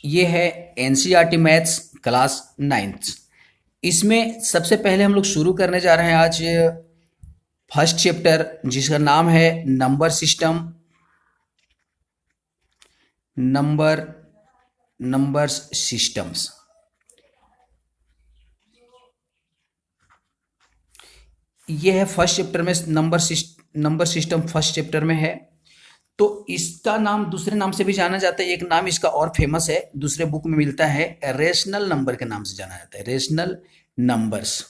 ये है NCERT maths class 9th। इसमें सबसे पहले हम लोग शुरू करने जा रहे हैं आज फर्स्ट चैप्टर, जिसका नाम है नंबर सिस्टम। Numbers systems. ये है फर्स्ट चैप्टर में नंबर सिस्टम फर्स्ट चैप्टर में है। तो इसका नाम दूसरे नाम से भी जाना जाता है, एक नाम इसका और फेमस है, दूसरे बुक में मिलता है, रेशनल नंबर के नाम से जाना जाता है, रेशनल नंबर्स।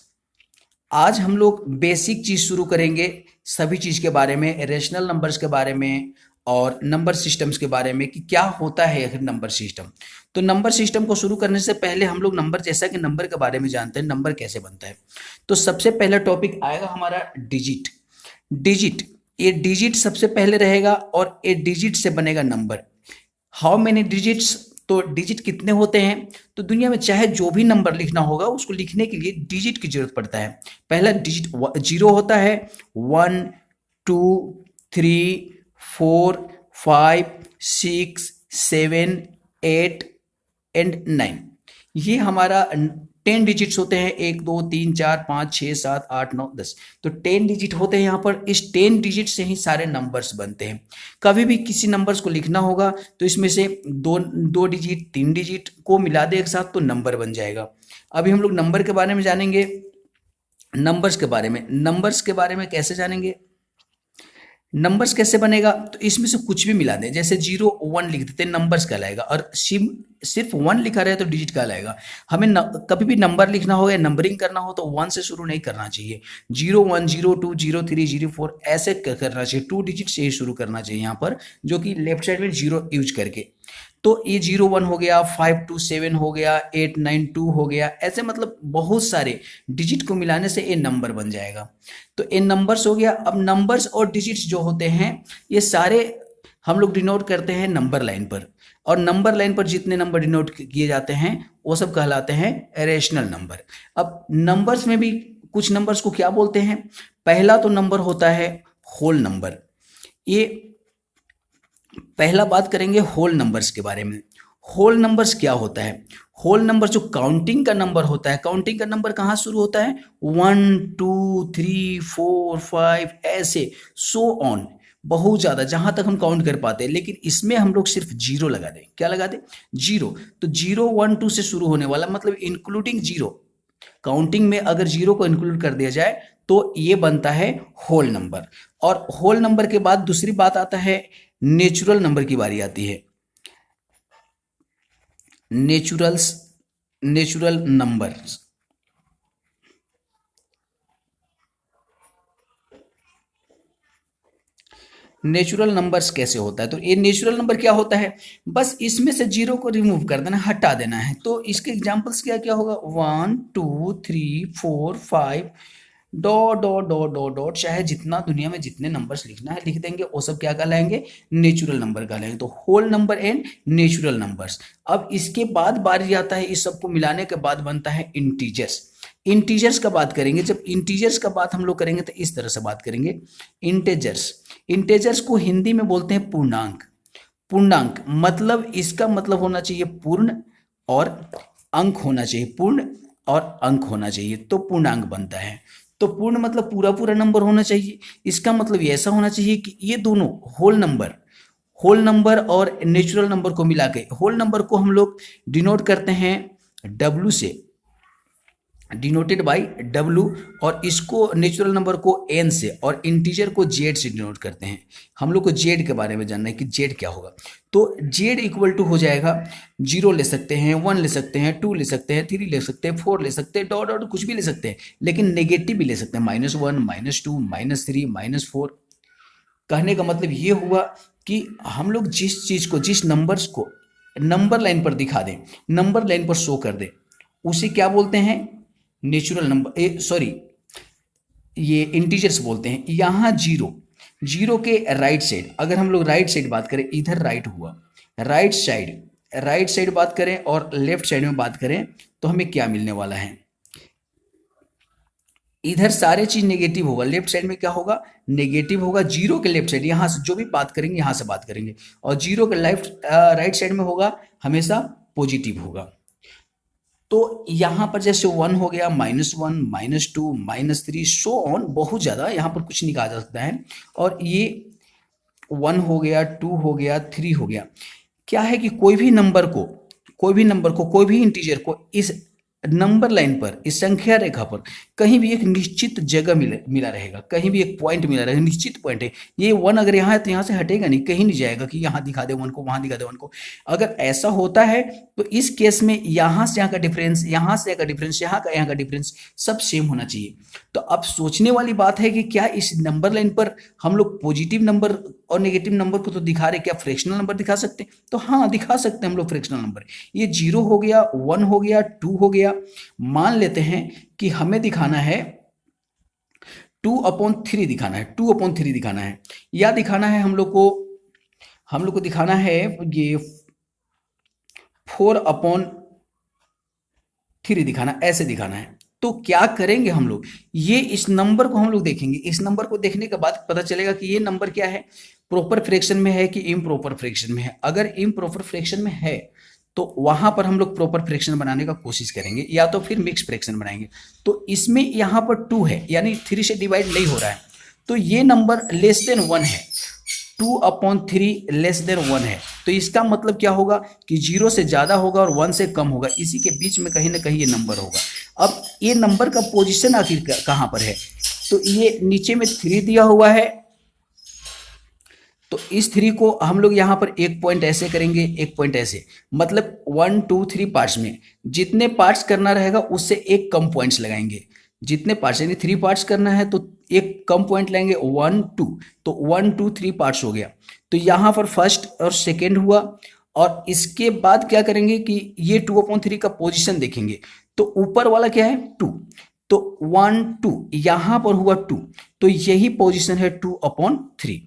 आज हम लोग बेसिक चीज शुरू करेंगे, सभी चीज के बारे में, रेशनल नंबर्स के बारे में और नंबर सिस्टम्स के बारे में कि क्या होता है आखिर नंबर सिस्टम। तो नंबर सिस्टम को शुरू करने से पहले हम लोग नंबर, जैसा कि नंबर के बारे में जानते हैं, नंबर कैसे बनता है। तो सबसे पहला टॉपिक आएगा हमारा डिजिट। डिजिट, ये डिजिट सबसे पहले रहेगा और ये डिजिट से बनेगा नंबर। हाउ मेनी डिजिट्स, तो डिजिट कितने होते हैं। तो दुनिया में चाहे जो भी नंबर लिखना होगा, उसको लिखने के लिए डिजिट की जरूरत पड़ता है। पहला डिजिट 0 होता है, 1 2 3 4 5 6 7 8 एंड 9। ये हमारा 10 डिजिट्स होते हैं, 1 2 3 4 5 6 7 8 9 10। तो 10 डिजिट होते हैं यहाँ पर। इस 10 डिजिट से ही सारे नंबर्स बनते हैं। कभी भी किसी नंबर्स को लिखना होगा तो इसमें से दो डिजिट 3 डिजिट को मिला दे एक साथ तो नंबर बन जाएगा। अभी हम लोग नंबर के बारे में जानेंगे। नंबर्स के बारे में कैसे जानेंगे, नंबर्स कैसे बनेगा। तो इसमें से कुछ भी मिला दें, जैसे 0 1 लिख देते हैं, नंबर्स कहलाएगा। और सिर्फ 1 लिखा रहे तो डिजिट कहलाएगा। हमें कभी भी नंबर लिखना हो या नंबरिंग करना हो तो 1 से शुरू नहीं करना चाहिए। 0 1 0 2 0 3 0 4 ऐसे करना चाहिए। 2 डिजिट से ही शुरू करना चाहिए यहाँ पर, जो कि लेफ्ट साइड में 0 यूज करके। तो ये 0 1 हो गया, 5 2 7 हो गया, 8 9 2 हो गया, ऐसे मतलब बहुत सारे डिजिट को मिलाने से ये नंबर बन जाएगा। तो ये नंबर्स हो गया। अब नंबर्स और डिजिट्स जो होते हैं, ये सारे हम लोग डिनोट करते हैं नंबर लाइन पर। और नंबर लाइन पर जितने नंबर डिनोट किए जाते हैं वो सब कहलाते हैं रेशनल नंबर। अब नंबर्स में भी कुछ नंबर्स को क्या बोलते हैं। पहला तो नंबर होता है होल नंबर। ये पहला बात करेंगे होल नंबर्स के बारे में। होल नंबर्स क्या होता है। होल नंबर जो काउंटिंग का नंबर होता है, काउंटिंग का नंबर कहाँ शुरू होता है, 1 2 3 4 5 ऐसे सो ऑन, बहुत ज्यादा जहां तक हम काउंट कर पाते हैं। लेकिन इसमें हम लोग सिर्फ 0 लगा दें। क्या लगा दें, 0। तो 0 1 2 से शुरू होने वाला, मतलब इंक्लूडिंग 0, काउंटिंग में अगर 0 को इंक्लूड कर दिया जाए तो ये बनता है होल नंबर। और होल नंबर के बाद दूसरी बात आता है, नेचुरल नंबर की बारी आती है। Natural numbers. नेचुरल नंबर्स कैसे होता है, तो ये नेचुरल नंबर क्या होता है, बस इसमें से 0 को रिमूव कर देना, हटा देना है। तो इसके एग्जांपल्स क्या क्या होगा, 1 2 3 4 5 dot dot dot dot dot, चाहे जितना दुनिया में जितने नंबर्स लिखना है लिख देंगे, वो सब क्या कहलाएंगे, नेचुरल नंबर कहलाएंगे। तो whole number and natural numbers. अब इसके बाद बारी आता है, इस सबको मिलाने के बाद बनता है इंटीजर्स। इंटीजर्स का बात करेंगे, जब इंटीजर्स का बात हम लोग करेंगे तो इस तरह से बात करेंगे, इंटीजर्स। इंटीजर्स को हिंदी में बोलते हैं पूर्णांक। पूर्णांक मतलब, इसका मतलब होना चाहिए पूर्ण और अंक होना चाहिए, पूर्ण और अंक होना चाहिए तो पूर्णांक बनता है। तो पूर्ण मतलब पूरा पूरा नंबर होना चाहिए। इसका मतलब ये ऐसा होना चाहिए कि ये दोनों होल नंबर और नेचुरल नंबर को मिला के, होल नंबर को हम लोग डिनोट करते हैं W से, डिनोटेड बाई W, और इसको नेचुरल नंबर को N से और इंटीजर को Z से डिनोट करते हैं। हम लोग को Z के बारे में जानना है कि Z क्या होगा। तो Z इक्वल टू हो जाएगा, 0 ले सकते हैं, 1 ले सकते हैं, 2 ले सकते हैं, 3 ले सकते हैं, 4 ले सकते हैं, डॉट डॉट कुछ भी ले सकते हैं, लेकिन नेगेटिव भी ले सकते हैं, -1 -2 -3 -4। कहने का मतलब ये हुआ कि हम लोग जिस चीज को, जिस नंबर्स को नंबर लाइन पर दिखा दें, नंबर लाइन पर शो कर दें, उसे क्या बोलते हैं, नेचुरल नंबर, सॉरी, ये इंटीजर्स बोलते हैं। यहाँ 0 के राइट साइड, अगर हम लोग राइट साइड बात करें, इधर राइट हुआ, राइट साइड बात करें और लेफ्ट साइड में बात करें तो हमें क्या मिलने वाला है, इधर सारे चीज नेगेटिव होगा, लेफ्ट साइड में क्या होगा, नेगेटिव होगा। 0 के लेफ्ट साइड, यहां से जो भी बात करेंगे यहां से बात करेंगे, और 0 के राइट साइड में होगा हमेशा पॉजिटिव होगा। तो यहाँ पर जैसे 1 हो गया, -1, -2, -3 सो ऑन, बहुत ज़्यादा यहाँ पर कुछ निकाला जा सकता है। और ये 1 हो गया, 2 हो गया, 3 हो गया। क्या है कि कोई भी नंबर को कोई भी इंटीजर को इस नंबर लाइन पर, इस संख्या रेखा पर कहीं भी एक निश्चित जगह मिला रहेगा, कहीं भी एक पॉइंट मिला रहेगा, निश्चित पॉइंट है। ये 1 अगर यहाँ है तो यहाँ से हटेगा नहीं, कहीं नहीं जाएगा कि यहाँ दिखा दे 1 को, वहाँ दिखा दे 1 को। अगर ऐसा होता है तो इस केस में यहाँ से यहाँ का डिफरेंस, यहाँ से यहाँ का डिफरेंस, यहाँ का डिफरेंस सब सेम होना चाहिए। तो अब सोचने वाली बात है कि क्या इस नंबर लाइन पर हम लोग पॉजिटिव नंबर और नेगेटिव नंबर को तो दिखा रहे, क्या फ्रैक्शनल नंबर दिखा सकते हैं? तो हाँ, दिखा सकते हैं हम लोग फ्रैक्शनल नंबर। ये 0 हो गया, 1 हो गया, 2 हो गया। मान लेते हैं कि हमें दिखाना है 2/3 दिखाना है, 2/3 दिखाना है, या दिखाना है हम लोग को दिखाना है ये 4/3 दिखाना, ऐसे दिखाना है। तो क्या करेंगे हम लोग, ये इस नंबर को हम लोग देखेंगे। इस नंबर को देखने के बाद पता चलेगा कि ये नंबर क्या है, प्रॉपर फ्रैक्शन में है कि इम्प्रॉपर फ्रैक्शन में है। अगर इम्प्रॉपर फ्रैक्शन में है तो वहां पर हम लोग प्रॉपर फ्रैक्शन बनाने का कोशिश करेंगे, या तो फिर मिक्स फ्रैक्शन बनाएंगे। तो इसमें यहाँ पर 2 है, यानी 3 से डिवाइड नहीं हो रहा है, तो ये नंबर लेस देन 1 है। 2/3 लेस देन 1 है, तो इसका मतलब क्या होगा कि 0 से ज़्यादा होगा और 1 से कम होगा, इसी के बीच में कहीं ना कहीं ये नंबर होगा। अब ये नंबर का पोजीशन आखिर कहाँ पर है, तो ये नीचे में 3 दिया हुआ है, तो इस 3 को हम लोग यहाँ पर एक पॉइंट ऐसे करेंगे, एक पॉइंट ऐसे, मतलब 1 2 3 पार्ट्स में जितने पार्ट्स करना रहेगा उससे एक कम पॉइंट्स लगाएंगे। जितने पार्ट्स, यानी 3 पार्ट्स करना है तो एक कम पॉइंट लेंगे, 1 2, तो 1 2 3 पार्ट्स हो गया। तो यहाँ पर फर्स्ट और सेकेंड हुआ, और इसके बाद क्या करेंगे कि ये 2/3 का पोजीशन देखेंगे, तो ऊपर वाला क्या है 2, तो 1 2 यहाँ पर हुआ 2, तो यही पोजीशन है 2/3।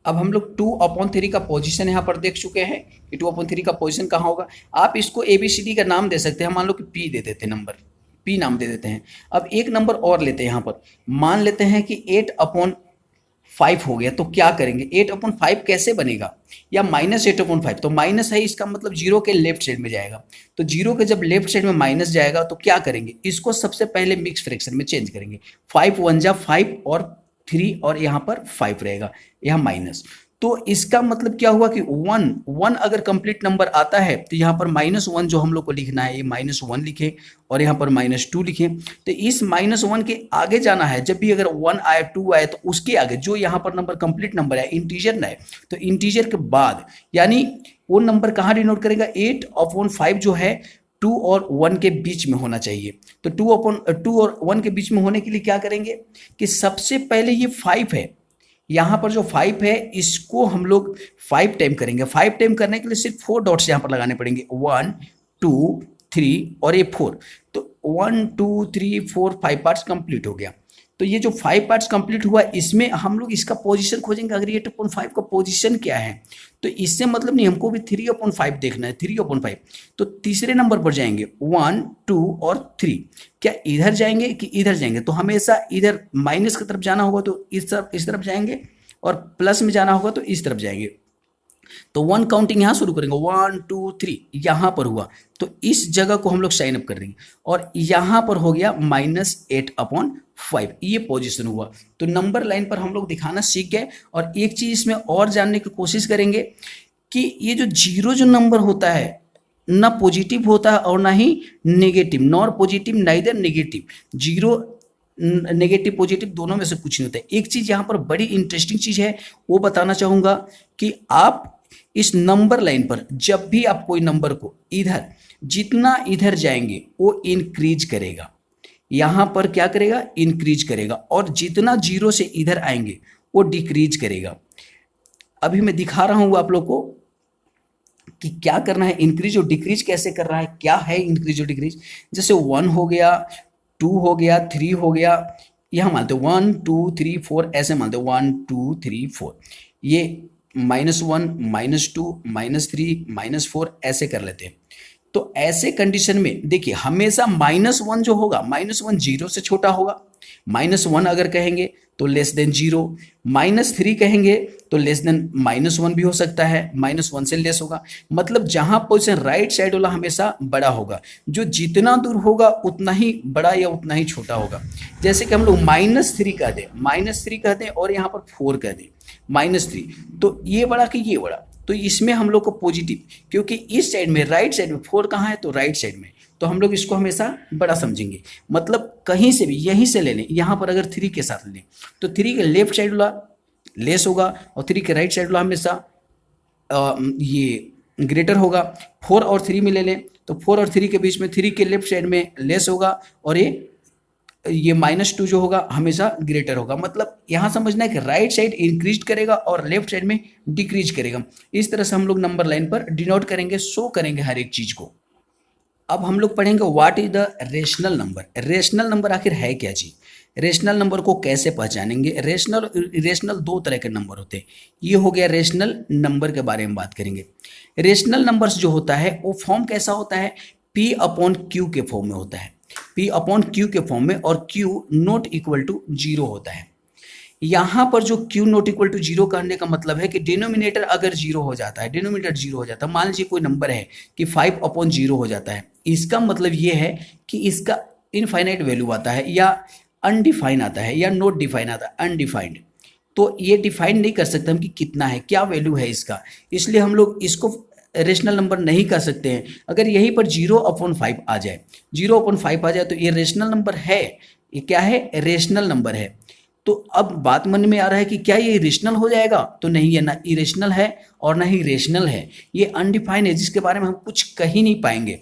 अब हम लोग 2/3 का पोजीशन यहाँ पर देख चुके हैं कि 2/3 का पोजीशन कहाँ होगा। आप इसको ABCD का नाम दे सकते हैं, मान लो कि P दे देते हैं, नंबर P नाम दे देते हैं। अब एक नंबर और लेते हैं यहाँ पर, मान लेते हैं कि 8/5 हो गया। तो क्या करेंगे, 8/5 कैसे बनेगा, या -8/5, तो माइनस है, इसका मतलब 0 के लेफ्ट साइड में जाएगा। तो 0 के जब लेफ्ट साइड में माइनस जाएगा तो क्या करेंगे, इसको सबसे पहले मिक्स फ्रैक्शन में चेंज करेंगे। 5 1 जा 5 और 3, और यहाँ पर 5 रहेगा, यहाँ माइनस। तो इसका मतलब क्या हुआ कि 1 अगर कंप्लीट नंबर आता है तो यहाँ पर -1 जो हम लोग को लिखना है, ये -1 लिखें, और यहाँ पर -2 लिखें। तो इस -1 के आगे जाना है, जब भी अगर 1 आए 2 आए तो उसके आगे जो यहाँ पर नंबर कंप्लीट नंबर है, इंटीजर ना है, तो इंटीजर के बाद, यानी वो नंबर कहाँ डिनोट करेगा, 8/5 जो है 2 और 1 के बीच में होना चाहिए। तो 2 और 1 के बीच में होने के लिए क्या करेंगे कि सबसे पहले ये 5 है, यहाँ पर जो 5 है इसको हम लोग 5 टाइम करेंगे। 5 टाइम करने के लिए सिर्फ 4 डॉट्स यहाँ पर लगाने पड़ेंगे, 1 2 3 और ये 4। तो 1 2 3 4 5 पार्ट्स कंप्लीट हो गया। तो ये जो 5 पार्ट्स कंप्लीट हुआ, इसमें हम लोग इसका पोजीशन खोजेंगे। अगर 8/5 का पोजीशन क्या है, तो इससे मतलब नहीं, हमको भी 3/5 देखना है, 3/5। तो तीसरे नंबर पर जाएंगे, 1 2 और 3। क्या इधर जाएंगे कि इधर जाएंगे, तो हमेशा इधर माइनस की तरफ जाना होगा तो इस तरफ जाएंगे, और प्लस में जाना होगा तो इस तरफ जाएंगे। तो 1 काउंटिंग यहाँ शुरू करेंगे, 1 2 3 यहाँ पर हुआ, तो इस जगह को हम लोग साइन अप कर देंगे, और यहाँ पर हो गया -8/5, ये पोजीशन हुआ। तो नंबर लाइन पर हम लोग दिखाना सीख गए। और एक चीज इसमें और जानने की कोशिश करेंगे कि ये जो 0 जो नंबर होता है, ना पॉजिटिव होता है और ना ही negative, nor positive neither negative. 0 negative positive दोनों में से कुछ नहीं होता है। एक चीज यहाँ पर बड़ी इंटरेस्टिंग चीज है, वो बताना चाहूंगा कि आप इस नंबर लाइन पर जब भी आप कोई नंबर को इधर, जितना इधर जाएंगे वो इंक्रीज करेगा, यहां पर क्या करेगा, इंक्रीज करेगा, और जितना 0 से इधर आएंगे वो डिक्रीज करेगा। अभी मैं दिखा रहा हूं आप लोग को कि क्या करना है, इंक्रीज और डिक्रीज कैसे कर रहा है, क्या है इंक्रीज और डिक्रीज। जैसे 1 हो गया, 2 हो गया, 3 हो गया, यहां मानते 1 2 3 4, ऐसे मानते 1 2 3 4, ये -1 -2 -3 -4 ऐसे कर लेते हैं। तो ऐसे कंडीशन में देखिए, हमेशा -1 जो होगा, -1 0 से छोटा होगा। -1 अगर कहेंगे तो लेस देन 0, -3 कहेंगे तो लेस देन -1 भी हो सकता है, -1 से लेस होगा। मतलब जहां पोजीशन राइट साइड वाला हमेशा बड़ा होगा, जो जितना दूर होगा उतना ही बड़ा या उतना ही छोटा होगा। जैसे कि हम लोग -3 कह दें, -3 कह दें और यहाँ पर 4 कह दें, -3, तो ये बड़ा कि ये बड़ा, तो इसमें हम लोग को पॉजिटिव, क्योंकि इस साइड में राइट साइड में 4 कहाँ है, तो राइट साइड में, तो हम लोग इसको हमेशा बड़ा समझेंगे। मतलब कहीं से भी यहीं से ले लें, यहाँ पर अगर 3 के साथ लें तो 3 के लेफ्ट साइड वाला लेस होगा और 3 के राइट साइड वाला हमेशा ये ग्रेटर होगा। 4 और 3 में ले लें तो 4 और 3 के बीच में 3 के लेफ्ट साइड में लेस होगा और ये -2 जो होगा हमेशा ग्रेटर होगा। मतलब यहाँ समझना है कि राइट साइड इंक्रीज करेगा और लेफ्ट साइड में डिक्रीज करेगा। इस तरह से हम लोग नंबर लाइन पर डिनोट करेंगे, शो करेंगे हर एक चीज को। अब हम लोग पढ़ेंगे what is the rational number. Rational number आखिर है क्या जी, रेशनल नंबर को कैसे पहचानेंगे। रेशनल इरेशनल दो तरह के नंबर होते हैं। ये हो गया रेशनल नंबर के बारे में बात करेंगे। रेशनल नंबर्स जो होता है वो फॉर्म कैसा होता है, P अपॉन Q के फॉर्म में होता है, P अपॉन Q के फॉर्म में, और Q नॉट इक्वल टू 0 होता है। यहाँ पर जो Q नॉट इक्वल टू 0 करने का मतलब है कि डिनोमिनेटर अगर 0 हो जाता है, डिनोमिनेटर 0 हो जाता है, मान लीजिए कोई नंबर है कि 5 अपॉन 0 हो जाता है, इसका मतलब ये है कि इसका इनफाइनाइट वैल्यू आता है या अनडिफाइन आता है या नॉट डिफाइन आता है, अनडिफाइंड। तो ये डिफाइन नहीं कर सकते हम कि कितना है, क्या वैल्यू है इसका, इसलिए हम लोग इसको रेशनल नंबर नहीं कर सकते हैं। अगर यहीं पर 0/5 आ जाए, 0/5 आ जाए तो ये रेशनल नंबर है, ये क्या है, रेशनल नंबर है। तो अब बात मन में आ रहा है कि क्या ये इरेशनल हो जाएगा, तो नहीं, ये ना इरेशनल है और ना ही रेशनल है, ये अनडिफाइंड है जिसके बारे में हम कुछ कह ही नहीं पाएंगे।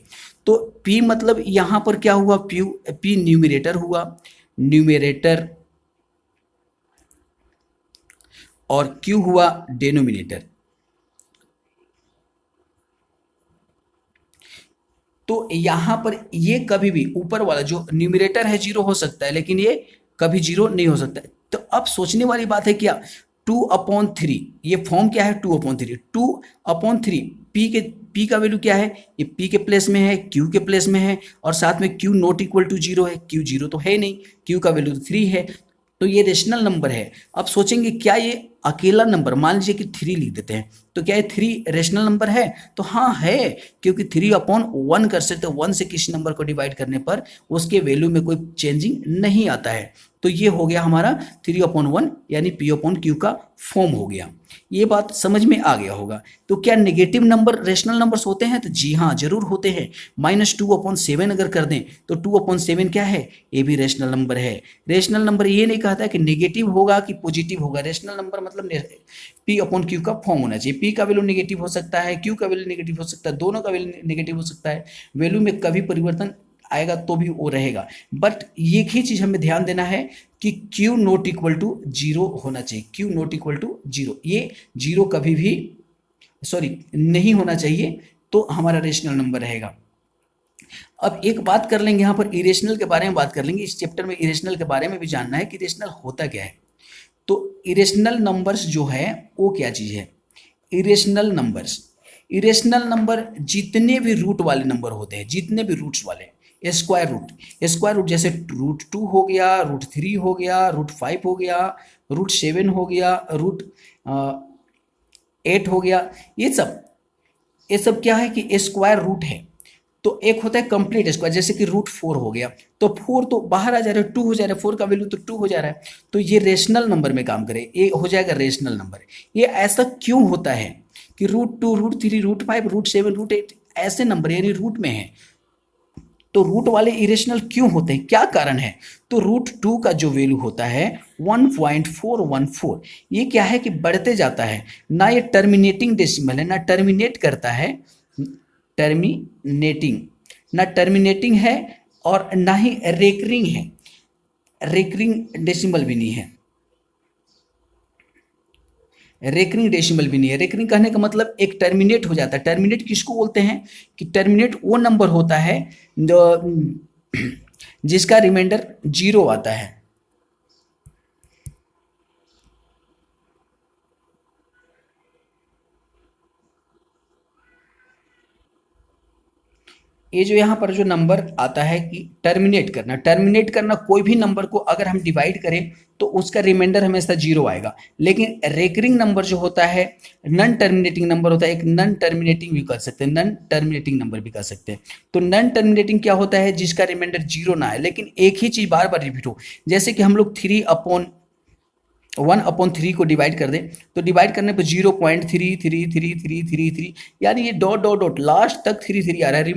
तो P मतलब यहाँ पर क्या हुआ, P न्यूमिरेटर हुआ, न्यूमिरेटर, और Q हुआ डेनोमिनेटर। तो यहां पर ये कभी भी ऊपर वाला जो न्यूमिरेटर है 0 हो सकता है, लेकिन ये कभी 0 नहीं हो सकता। तो अब सोचने वाली बात है क्या, 2/3, ये फॉर्म क्या है, 2/3, 2/3, P का वैल्यू क्या है, ये P के प्लेस में है, Q के प्लेस में है, और साथ में Q नॉट इक्वल टू 0 है, Q 0 तो है नहीं, Q का वैल्यू तो 3 है, तो ये रेशनल नंबर है। अब सोचेंगे क्या ये अकेला नंबर, मान लीजिए कि 3 लिख देते हैं, तो क्या ये 3 रेशनल नंबर है, तो हाँ है, क्योंकि 3/1 कर सकते हैं, 1 से किसी नंबर को डिवाइड करने पर उसके वैल्यू में कोई चेंजिंग नहीं आता है। तो ये हो गया हमारा 3/1 यानी P/Q का फॉर्म हो गया। ये बात समझ में आ गया होगा। तो क्या नेगेटिव नंबर रेशनल नंबर्स होते हैं, तो जी हाँ जरूर होते हैं। -2/7 अगर कर दें तो 2/7 क्या है, ये भी रेशनल नंबर है। रेशनल नंबर ये नहीं कहता कि नेगेटिव होगा कि पॉजिटिव होगा, रेशनल नंबर मतलब P/Q का फॉर्म होना चाहिए। P का वैल्यू नेगेटिव हो सकता है, Q का वैल्यू नेगेटिव हो सकता है, दोनों का वैल्यू नेगेटिव हो सकता है, वैल्यू में कभी परिवर्तन आएगा तो भी वो रहेगा। बट एक ही चीज हमें ध्यान देना है कि Q नॉट इक्वल टू 0 होना चाहिए, Q नॉट इक्वल टू 0, ये 0 कभी भी नहीं होना चाहिए, तो हमारा रेशनल नंबर रहेगा। अब एक बात कर लेंगे, यहाँ पर इरेशनल के बारे में बात कर लेंगे। इस चैप्टर में इरेशनल के बारे में भी जानना है कि इरेशनल होता क्या है। तो इरेशनल नंबर्स जो है वो क्या चीज है, इरेशनल नंबर्स, इरेशनल नंबर जितने भी रूट वाले नंबर होते हैं, जितने भी रूट्स वाले, स्क्वायर रूट जैसे √2 हो गया, √3 हो गया, √5 हो गया, √7 हो गया, √8 हो गया, ये सब क्या है कि स्क्वायर रूट है। तो एक होता है कंप्लीट स्क्वायर, जैसे कि √4 हो गया, तो 4 तो बाहर आ जा रहा है, 2 हो जा रहा है, 4 का वैल्यू तो 2 हो जा रहा है, तो ये रेशनल नंबर में काम करे, ये हो जाएगा रेशनल नंबर। ये ऐसा क्यों होता है कि √2, √3, √5, √7, √8 ऐसे नंबर यानी रूट में है, तो रूट वाले इरेशनल क्यों होते हैं, क्या कारण है। तो √2 का जो वैल्यू होता है 1.414, ये क्या है कि बढ़ते जाता है, ना ये टर्मिनेटिंग डेसिमल है, ना टर्मिनेट करता है, टर्मिनेटिंग ना टर्मिनेटिंग है, और ना ही रेकरिंग है, रेकरिंग डेसिमल भी नहीं है, रेकरिंग डेसिमल भी नहीं है। रेकरिंग कहने का मतलब एक टर्मिनेट हो जाता है। टर्मिनेट किसको बोलते हैं कि टर्मिनेट वो नंबर होता है जो जिसका रिमाइंडर 0 आता है। ये जो यहाँ पर जो नंबर आता है कि टर्मिनेट करना कोई भी नंबर को अगर हम डिवाइड करें तो उसका रिमाइंडर हमेशा 0 आएगा। लेकिन रेकरिंग नंबर जो होता है, नॉन टर्मिनेटिंग नंबर होता है, एक नॉन टर्मिनेटिंग भी कर सकते हैं, नॉन टर्मिनेटिंग नंबर भी कर सकते हैं। तो नॉन टर्मिनेटिंग क्या होता है, जिसका रिमाइंडर 0 ना आए लेकिन एक ही चीज बार बार रिपीट हो। जैसे कि हम लोग 1/3 को डिवाइड कर दें तो डिवाइड करने पर 0.333333 यानी ये डॉट डॉट डॉट लास्ट तक 33 आ रहा है,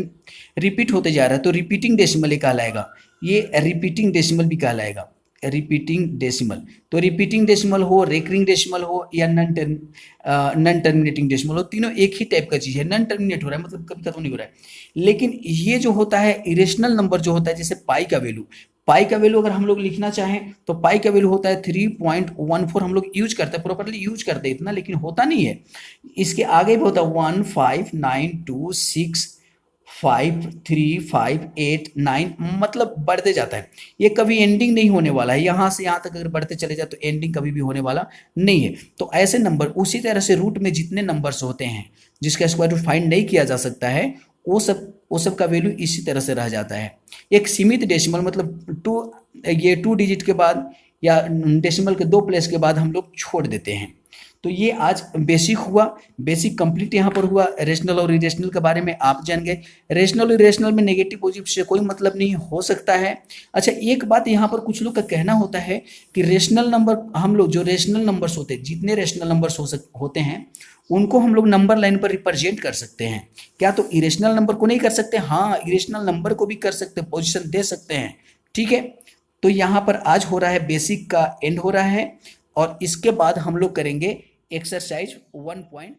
रिपीट होते जा रहा है, तो रिपीटिंग डेसिमल ही कहलाएगा। ये रिपीटिंग डेसिमल भी कहलाएगा, रिपीटिंग डेसिमल। तो रिपीटिंग डेसिमल हो, रेकरिंग डेसिमल हो या नॉन टर्मिनेटिंग डेसिमल हो, तीनों एक ही टाइप का चीज है। नॉन टर्मिनेट हो रहा है मतलब कभी खत्म नहीं हो रहा है। लेकिन ये जो होता है इरेशनल नंबर जो होता है, जैसे पाई का वैल्यू अगर हम लोग लिखना चाहें तो पाई का वैल्यू होता है 3.14। हम लोग यूज करते हैं, प्रॉपरली यूज करते हैं इतना, लेकिन होता नहीं है। इसके आगे भी होता है 159265358 मतलब बढ़ते जाता है। ये कभी एंडिंग नहीं होने वाला है, यहाँ से यहाँ तक अगर बढ़ते चले जाए तो एंडिंग कभी भी होने वाला नहीं है। तो ऐसे नंबर, उसी तरह से रूट में जितने नंबर्स होते हैं जिसका स्क्वायर रूट फाइंड नहीं किया जा सकता है, वो सब का वैल्यू इसी तरह से रह जाता है। एक सीमित डेसिमल मतलब 2 डिजिट के बाद या डेसिमल के 2 प्लेस के बाद हम लोग छोड़ देते हैं। तो ये आज बेसिक हुआ, बेसिक कंप्लीट यहाँ पर हुआ। रेशनल और इरेशनल के बारे में आप जान गए। रेशनल और इरेशनल में नेगेटिव पॉजिटिव से कोई मतलब नहीं हो सकता है। अच्छा, एक बात यहाँ पर कुछ लोग का कहना होता है कि रेशनल नंबर, हम लोग जो रेशनल नंबर्स होते हैं, जितने रेशनल नंबर्स होते हैं उनको हम लोग नंबर लाइन पर रिप्रेजेंट कर सकते हैं। क्या तो इरेशनल नंबर को नहीं कर सकते? हाँ, इरेशनल नंबर को भी कर सकते हैं, पोजीशन दे सकते हैं। ठीक है, तो यहाँ पर आज हो रहा है बेसिक का एंड हो रहा है और इसके बाद हम लोग करेंगे एक्सरसाइज 1.